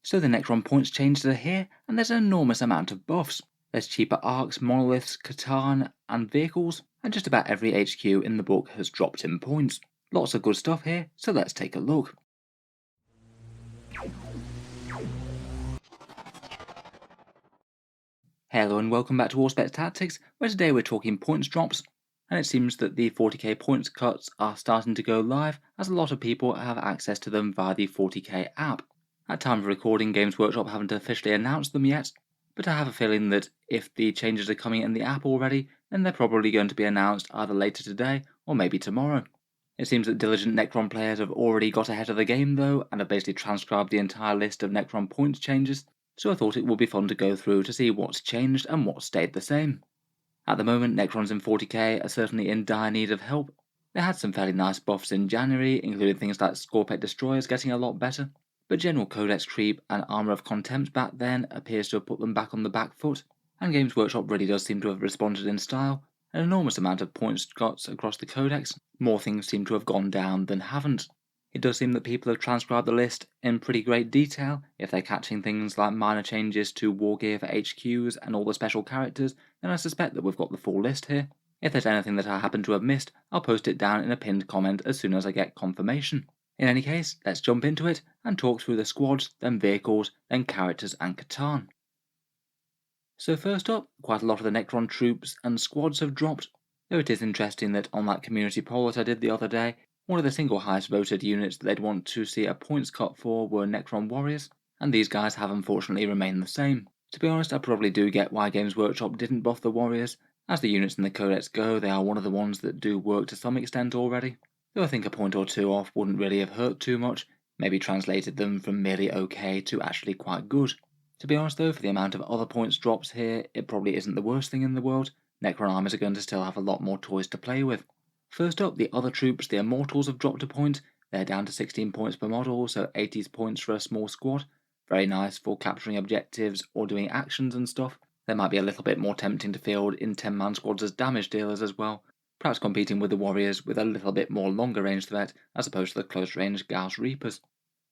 So the Necron points changes are here, and there's an enormous amount of buffs. There's cheaper arcs, monoliths, Catan, and vehicles, and just about every HQ in the book has dropped in points. Lots of good stuff here, so let's take a look. Hello and welcome back to Warspec Tactics, where today we're talking points drops, and it seems that the 40k points cuts are starting to go live, as a lot of people have access to them via the 40k app. At time of recording, Games Workshop haven't officially announced them yet, but I have a feeling that if the changes are coming in the app already, then they're probably going to be announced either later today or maybe tomorrow. It seems that diligent Necron players have already got ahead of the game though, and have basically transcribed the entire list of Necron points changes, so I thought it would be fun to go through to see what's changed and what stayed the same. At the moment, Necrons in 40k are certainly in dire need of help. They had some fairly nice buffs in January, including things like Scorpec Destroyers getting a lot better, but general Codex creep and Armour of Contempt back then appears to have put them back on the back foot, and Games Workshop really does seem to have responded in style. An enormous amount of points got across the Codex, more things seem to have gone down than haven't. It does seem that people have transcribed the list in pretty great detail. If they're catching things like minor changes to war gear for HQs and all the special characters, then I suspect that we've got the full list here. If there's anything that I happen to have missed, I'll post it down in a pinned comment as soon as I get confirmation. In any case, let's jump into it and talk through the squads, then vehicles, then characters and Catan. So first up, quite a lot of the Necron troops and squads have dropped, though it is interesting that on that community poll that I did the other day, one of the single highest voted units that they'd want to see a points cut for were Necron warriors, and these guys have unfortunately remained the same. To be honest, I probably do get why Games Workshop didn't buff the warriors. As the units in the Codex go, they are one of the ones that do work to some extent already, though I think a point or two off wouldn't really have hurt too much, maybe translated them from merely okay to actually quite good. To be honest though, for the amount of other points drops here, it probably isn't the worst thing in the world. Necron armies are going to still have a lot more toys to play with. First up, the other troops, the Immortals, have dropped a point. They're down to 16 points per model, so 80 points for a small squad. Very nice for capturing objectives or doing actions and stuff. They might be a little bit more tempting to field in 10-man squads as damage dealers as well, perhaps competing with the Warriors with a little bit more longer range threat as opposed to the close range Gauss Reapers.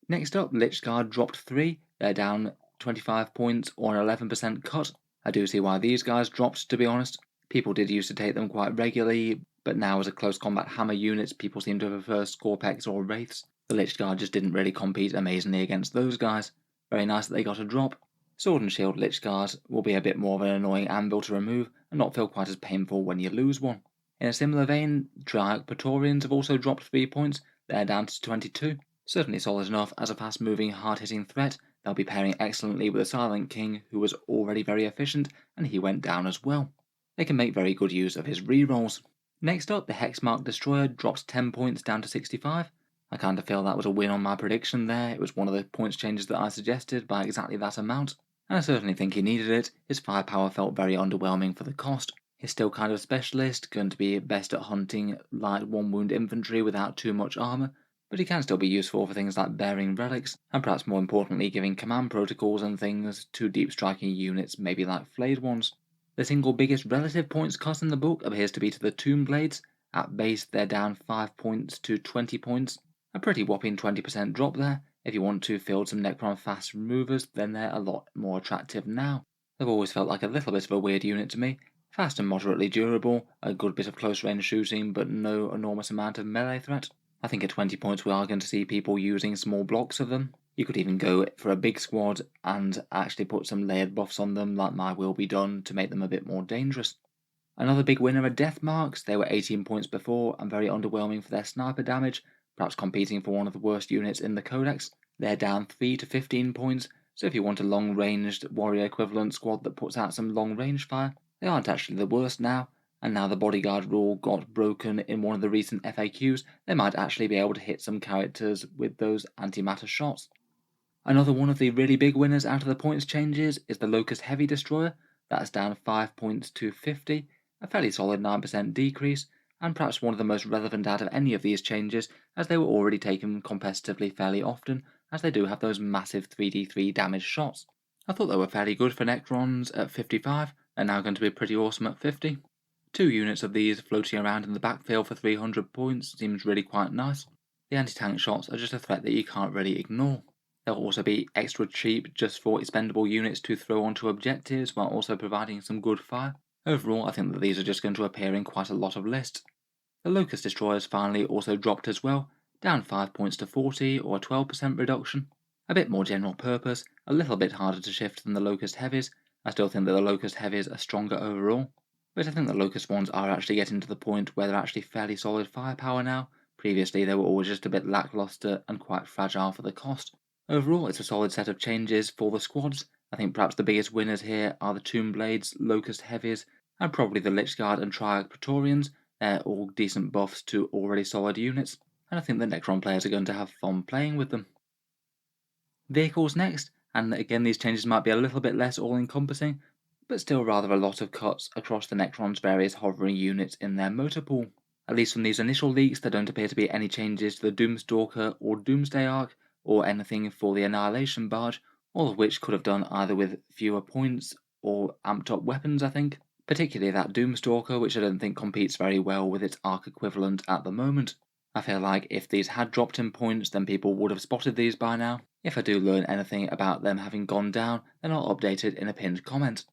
Next up, Lich Guard dropped 3. They're down 25 points or an 11% cut. I do see why these guys dropped, to be honest. People did used to take them quite regularly, but now as a close combat hammer units, people seem to prefer Scorpex or Wraiths. The Lich Guard just didn't really compete amazingly against those guys. Very nice that they got a drop. Sword and Shield Lich Guards will be a bit more of an annoying anvil to remove and not feel quite as painful when you lose one. In a similar vein, Triarch Praetorians have also dropped 3 points. They're down to 22. Certainly solid enough as a fast-moving, hard-hitting threat. They'll be pairing excellently with the Silent King, who was already very efficient, and he went down as well. They can make very good use of his rerolls. Next up, the Hexmark Destroyer drops 10 points down to 65. I kind of feel that was a win on my prediction there. It was one of the points changes that I suggested by exactly that amount, and I certainly think he needed it. His firepower felt very underwhelming for the cost. He's still kind of a specialist, going to be best at hunting light one-wound infantry without too much armour, but he can still be useful for things like bearing relics, and perhaps more importantly giving command protocols and things to deep striking units maybe like flayed ones. The single biggest relative points cut in the book appears to be to the Tomb Blades. At base they're down 5 points to 20 points, a pretty whopping 20% drop there. If you want to field some Necron fast removers, then they're a lot more attractive now. They've always felt like a little bit of a weird unit to me. Fast and moderately durable, a good bit of close range shooting but no enormous amount of melee threat. I think at 20 points we are going to see people using small blocks of them. You could even go for a big squad and actually put some layered buffs on them like my will be done to make them a bit more dangerous. Another big winner are Death Marks. They were 18 points before and very underwhelming for their sniper damage, perhaps competing for one of the worst units in the Codex. They're down 3 to 15 points, so if you want a long-ranged warrior equivalent squad that puts out some long-range fire, they aren't actually the worst now, and now the bodyguard rule got broken in one of the recent FAQs, they might actually be able to hit some characters with those antimatter shots. Another one of the really big winners out of the points changes is the Locust Heavy Destroyer. That's down 5 points to 50, a fairly solid 9% decrease, and perhaps one of the most relevant out of any of these changes, as they were already taken competitively fairly often, as they do have those massive 3d3 damage shots. I thought they were fairly good for Necrons at 55, they're now going to be pretty awesome at 50. 2 units of these floating around in the backfield for 300 points seems really quite nice. The anti-tank shots are just a threat that you can't really ignore. They'll also be extra cheap just for expendable units to throw onto objectives while also providing some good fire. Overall, I think that these are just going to appear in quite a lot of lists. The Locust Destroyers finally also dropped as well, down 5 points to 40 or a 12% reduction. A bit more general purpose, a little bit harder to shift than the Locust Heavies. I still think that the Locust Heavies are stronger overall, but I think the Locust ones are actually getting to the point where they're actually fairly solid firepower now. Previously they were always just a bit lackluster and quite fragile for the cost. Overall, it's a solid set of changes for the squads. I think perhaps the biggest winners here are the Tomb Blades, Locust Heavies, and probably the Lich Guard and Triarch Praetorians. They're all decent buffs to already solid units, and I think the Necron players are going to have fun playing with them. Vehicles next, and again these changes might be a little bit less all-encompassing, but still rather a lot of cuts across the Necron's various hovering units in their motor pool. At least from these initial leaks, there don't appear to be any changes to the Doomstalker or Doomsday Arc, or anything for the Annihilation Barge, all of which could have done either with fewer points or amped up weapons, I think. Particularly that Doomstalker, which I don't think competes very well with its Arc equivalent at the moment. I feel like if these had dropped in points, then people would have spotted these by now. If I do learn anything about them having gone down, then I'll update it in a pinned comment.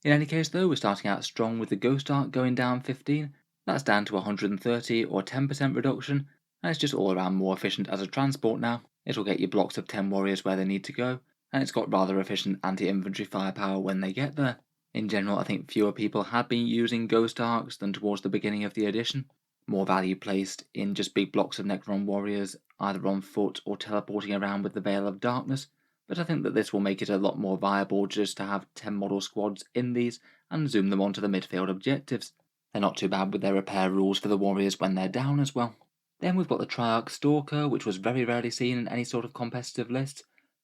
In any case though, we're starting out strong with the Ghost Arc going down 15, that's down to 130 or 10% reduction, and it's just all around more efficient as a transport now. It'll get you blocks of 10 warriors where they need to go, and it's got rather efficient anti-infantry firepower when they get there. In general, I think fewer people had been using Ghost Arcs than towards the beginning of the edition. More value placed in just big blocks of Necron warriors, either on foot or teleporting around with the Veil of Darkness, but I think that this will make it a lot more viable just to have 10 model squads in these and zoom them onto the midfield objectives. They're not too bad with their repair rules for the warriors when they're down as well. Then we've got the Triarch Stalker, which was very rarely seen in any sort of competitive list.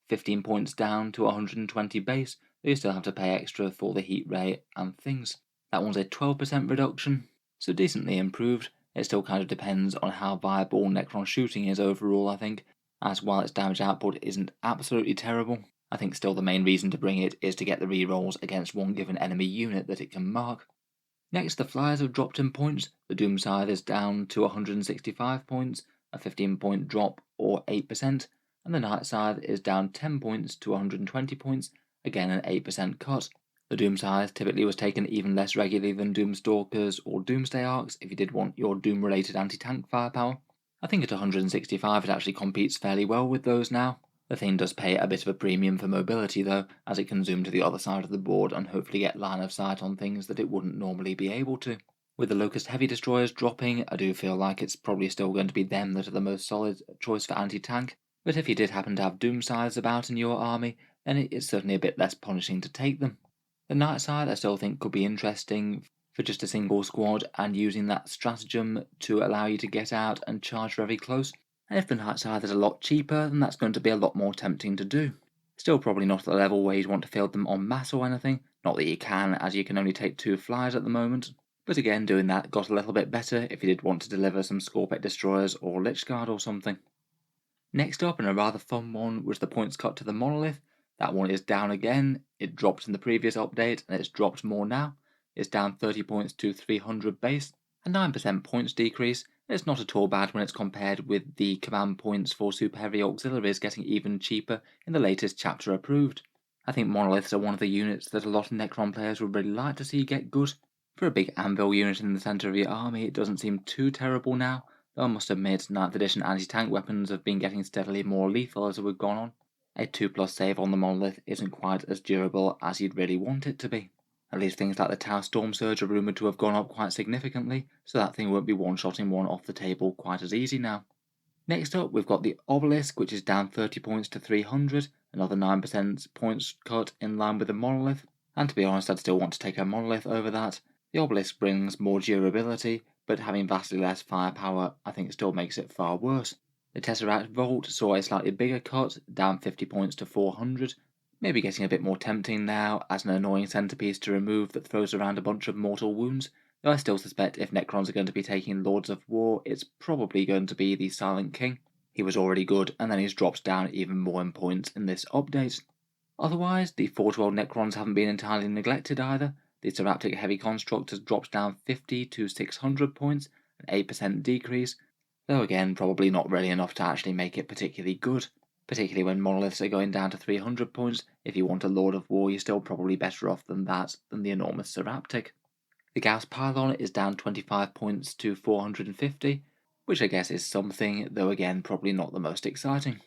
15 points down to 120 base, but you still have to pay extra for the heat ray and things. That one's a 12% reduction, so decently improved. It still kind of depends on how viable Necron shooting is overall, I think, as while its damage output isn't absolutely terrible, I think still the main reason to bring it is to get the rerolls against one given enemy unit that it can mark. Next, the Flyers have dropped in points. The Doom Scythe is down to 165 points, a 15-point drop or 8%, and the Night Scythe is down 10 points to 120 points, again an 8% cut. The Doom Scythe typically was taken even less regularly than Doomstalkers or Doomsday Arcs if you did want your Doom-related anti-tank firepower. I think at 165 it actually competes fairly well with those now. The thing does pay a bit of a premium for mobility though, as it can zoom to the other side of the board and hopefully get line of sight on things that it wouldn't normally be able to. With the Locust Heavy Destroyers dropping, I do feel like it's probably still going to be them that are the most solid choice for anti-tank, but if you did happen to have Doom Scythes about in your army, then it's certainly a bit less punishing to take them. The Night Side I still think could be interesting for just a single squad and using that stratagem to allow you to get out and charge very close. And if the Night Side is a lot cheaper, then that's going to be a lot more tempting to do. Still probably not at the level where you'd want to field them en masse or anything, not that you can as you can only take 2 flyers at the moment. But again, doing that got a little bit better if you did want to deliver some Scorpet Destroyers or Lich Guard or something. Next up, and a rather fun one, was the points cut to the Monolith. That one is down again. It dropped in the previous update and it's dropped more now. It's down 30 points to 300 base, a 9% points decrease. It's not at all bad when it's compared with the command points for super heavy auxiliaries getting even cheaper in the latest chapter approved. I think Monoliths are one of the units that a lot of Necron players would really like to see get good. For a big anvil unit in the centre of your army, it doesn't seem too terrible now, though I must admit 9th edition anti-tank weapons have been getting steadily more lethal as we've gone on. A 2+ save on the Monolith isn't quite as durable as you'd really want it to be. At least things like the Tau Storm Surge are rumoured to have gone up quite significantly, so that thing won't be one-shotting one off the table quite as easy now. Next up, we've got the Obelisk, which is down 30 points to 300, another 9% points cut in line with the Monolith, and to be honest, I'd still want to take a Monolith over that. The Obelisk brings more durability, but having vastly less firepower I think still makes it far worse. The Tesseract Vault saw a slightly bigger cut, down 50 points to 400, maybe getting a bit more tempting now as an annoying centerpiece to remove that throws around a bunch of mortal wounds, though I still suspect if Necrons are going to be taking Lords of War, it's probably going to be the Silent King. He was already good, and then he's dropped down even more in points in this update. Otherwise, the 412 Necrons haven't been entirely neglected either. The Seraptic Heavy Construct has dropped down 50 to 600 points, an 8% decrease, though again probably not really enough to actually make it particularly good. particularly when Monoliths are going down to 300 points. If you want a Lord of War, you're still probably better off than that than the enormous Seraptic. The Gauss Pylon is down 25 points to 450, which I guess is something, though again probably not the most exciting.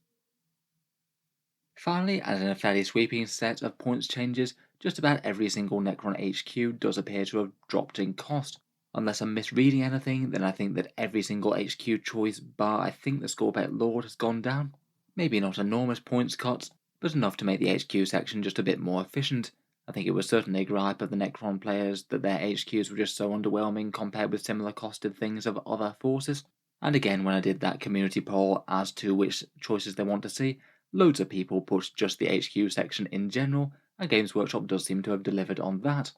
Finally, and in a fairly sweeping set of points changes, just about every single Necron HQ does appear to have dropped in cost. Unless I'm misreading anything, then I think that every single HQ choice bar I think the Scorpet Lord has gone down. Maybe not enormous points cuts, but enough to make the HQ section just a bit more efficient. I think it was certainly a gripe of the Necron players that their HQs were just so underwhelming compared with similar costed things of other forces. And again, when I did that community poll as to which choices they want to see, loads of people put just the HQ section in general, and Games Workshop does seem to have delivered on that.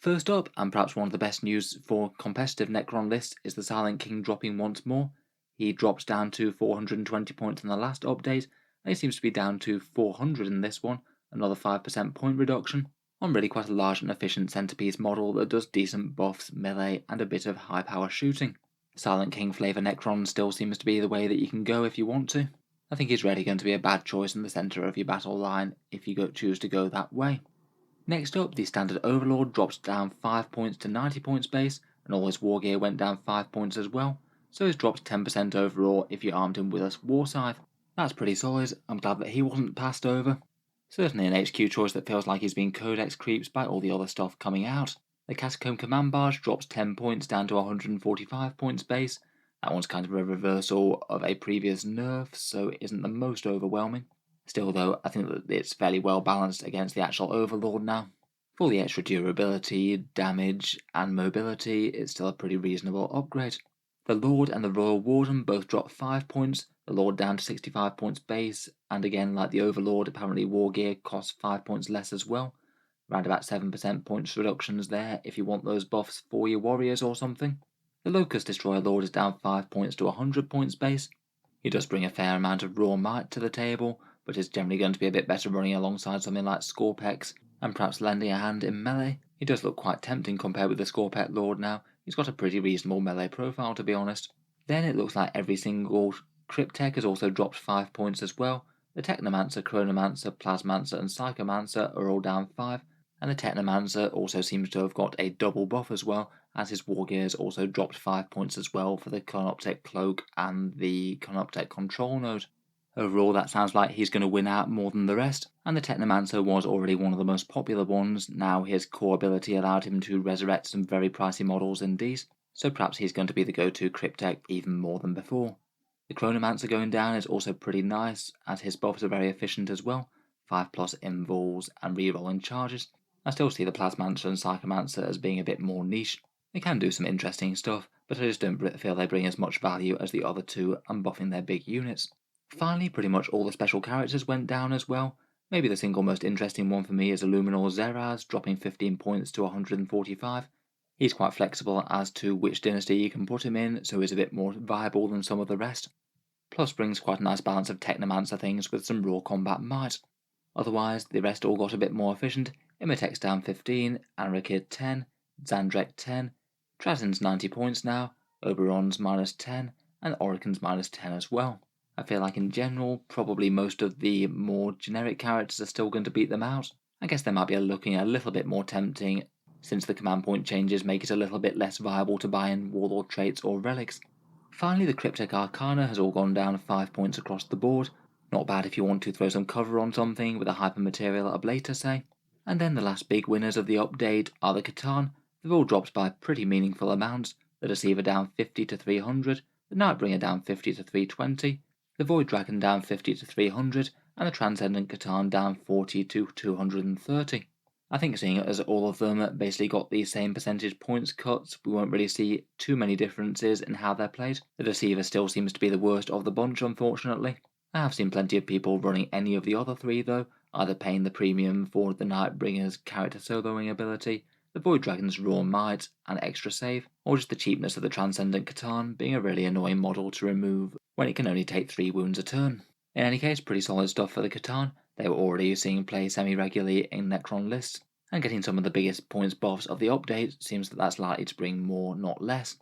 First up, and perhaps one of the best news for competitive Necron lists, is the Silent King dropping once more. He dropped down to 420 points in the last update, and he seems to be down to 400 in this one, another 5% point reduction, on really quite a large and efficient centerpiece model that does decent buffs, melee, and a bit of high power shooting. Silent King flavor Necron still seems to be the way that you can go if you want to. I think he's really going to be a bad choice in the centre of your battle line if you choose to go that way. Next up, the Standard Overlord dropped down 5 points to 90 points base, and all his war gear went down 5 points as well, so he's dropped 10% overall if you armed him with a War Scythe. That's pretty solid. I'm glad that he wasn't passed over. Certainly an HQ choice that feels like he's being codex creeps by all the other stuff coming out. The Catacomb Command Barge drops 10 points down to 145 points base. That one's kind of a reversal of a previous nerf, so it isn't the most overwhelming. Still though, I think that it's fairly well balanced against the actual Overlord now. For the extra durability, damage, and mobility, it's still a pretty reasonable upgrade. The Lord and the Royal Warden both dropped 5 points, the Lord down to 65 points base, and again like the Overlord, apparently war gear costs 5 points less as well. Around about 7% points reductions there if you want those buffs for your warriors or something. The Locust Destroyer Lord is down 5 points to 100 points base. He does bring a fair amount of raw might to the table, but is generally going to be a bit better running alongside something like Scorpex, and perhaps lending a hand in melee. He does look quite tempting compared with the Scorpet Lord now. He's got a pretty reasonable melee profile, to be honest. Then it looks like every single Cryptek has also dropped 5 points as well. The Technomancer, Chronomancer, Plasmancer, and Psychomancer are all down 5, and the Technomancer also seems to have got a double buff as well, as his war gears also dropped 5 points as well for the Conoptech Cloak and the Conoptech Control node. Overall, that sounds like he's going to win out more than the rest, and the Technomancer was already one of the most popular ones. Now his core ability allowed him to resurrect some very pricey models in these, so perhaps he's going to be the go-to Cryptek even more than before. The Chronomancer going down is also pretty nice, as his buffs are very efficient as well, 5+ invuls and rerolling charges. I still see the Plasmancer and Psychomancer as being a bit more niche. They can do some interesting stuff, but I just don't feel they bring as much value as the other two unbuffing their big units. Finally, pretty much all the special characters went down as well. Maybe the single most interesting one for me is Illuminor Zeraz, dropping 15 points to 145. He's quite flexible as to which dynasty you can put him in, so he's a bit more viable than some of the rest. Plus brings quite a nice balance of Technomancer things with some raw combat might. Otherwise, the rest all got a bit more efficient. Imhotep's down 15, Anrakid 10, Zandrek 10, Trazin's 90 points now, Oberon's minus 10, and Oricon's minus 10 as well. I feel like in general, probably most of the more generic characters are still going to beat them out. I guess they might be looking a little bit more tempting, since the command point changes make it a little bit less viable to buy in Warlord traits or relics. Finally, the Cryptek Arcana has all gone down 5 points across the board. Not bad if you want to throw some cover on something with a hypermaterial ablator, say. And then the last big winners of the update are the Catan. They've all dropped by pretty meaningful amounts. The Deceiver down 50 to 300, the Nightbringer down 50 to 320, the Void Dragon down 50 to 300, and the Transcendent Catan down 40 to 230. I think seeing as all of them basically got the same percentage points cuts, we won't really see too many differences in how they're played. The Deceiver still seems to be the worst of the bunch, unfortunately. I have seen plenty of people running any of the other three though, either paying the premium for the Nightbringer's character soloing ability, the Void Dragon's raw might and extra save, or just the cheapness of the Transcendent Catan being a really annoying model to remove when it can only take 3 wounds a turn. In any case, pretty solid stuff for the Catan. They were already seeing play semi-regularly in Necron lists, and getting some of the biggest points buffs of the update seems that that's likely to bring more, not less.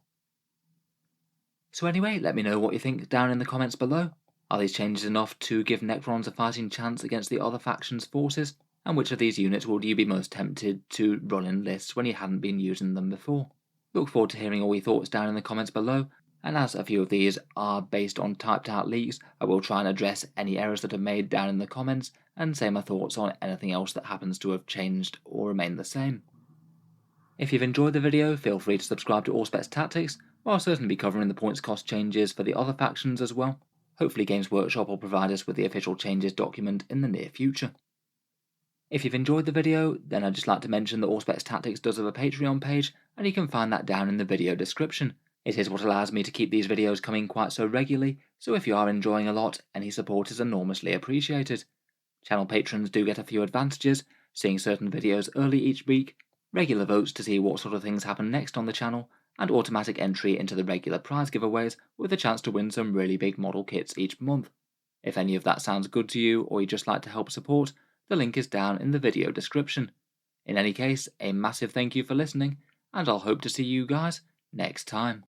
So anyway, let me know what you think down in the comments below. Are these changes enough to give Necrons a fighting chance against the other faction's forces? And which of these units would you be most tempted to run in lists when you hadn't been using them before? Look forward to hearing all your thoughts down in the comments below, and as a few of these are based on typed out leaks, I will try and address any errors that are made down in the comments and say my thoughts on anything else that happens to have changed or remained the same. If you've enjoyed the video, feel free to subscribe to Auspex Tactics, where I'll certainly be covering the points cost changes for the other factions as well. Hopefully Games Workshop will provide us with the official changes document in the near future. If you've enjoyed the video, then I'd just like to mention that Auspex Tactics does have a Patreon page, and you can find that down in the video description. It is what allows me to keep these videos coming quite so regularly, so if you are enjoying a lot, any support is enormously appreciated. Channel patrons do get a few advantages, seeing certain videos early each week, regular votes to see what sort of things happen next on the channel, and automatic entry into the regular prize giveaways with a chance to win some really big model kits each month. If any of that sounds good to you, or you'd just like to help support, the link is down in the video description. In any case, a massive thank you for listening, and I'll hope to see you guys next time.